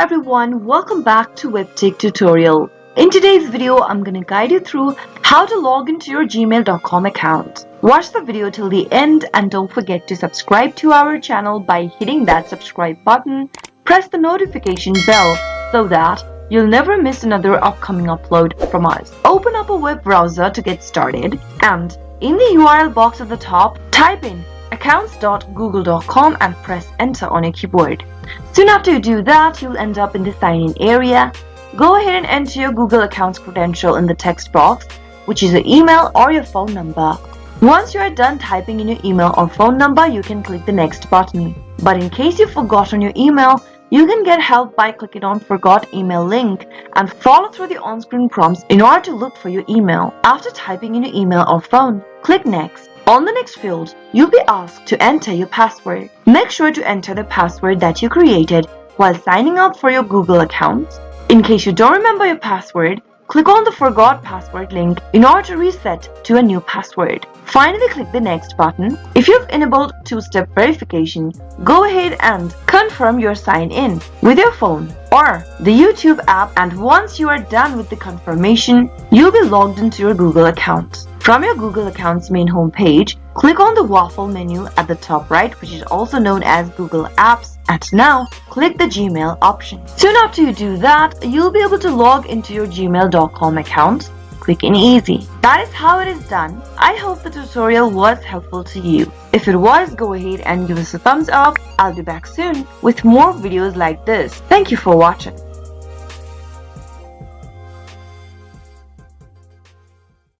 everyone, welcome back to Webtech Tutorial. In today's video, I'm going to guide you through how to log into your gmail.com account. Watch the video till the end and don't forget to subscribe to our channel by hitting that subscribe button. Press the notification bell so that you'll never miss another upcoming upload from us. Open up a web browser to get started and in the URL box at the top, type in accounts.google.com and press enter on your keyboard. Soon after you do that, you'll end up in the sign in area. Go ahead and enter your Google account's credential in the text box, which is your email or your phone number. Once you are done typing in your email or phone number, you can click the next button. But in case you've forgotten your email, you can get help by clicking on Forgot Email link and follow through the on-screen prompts in order to look for your email. After typing in your email or phone, click Next. On the next field, you'll be asked to enter your password. Make sure to enter the password that you created while signing up for your Google account. In case you don't remember your password, click on the Forgot Password link in order to reset to a new password. Finally, click the Next button. If you've enabled two-step verification, go ahead and confirm your sign-in with your phone or the YouTube app, and once you are done with the confirmation, you'll be logged into your Google account. From your Google account's main homepage, click on the waffle menu at the top right, which is also known as Google Apps, and now click the Gmail option. Soon after you do that, you'll be able to log into your gmail.com account. Quick and easy. That is how it is done. I hope the tutorial was helpful to you. If it was, go ahead and give us a thumbs up. I'll be back soon with more videos like this. Thank you for watching.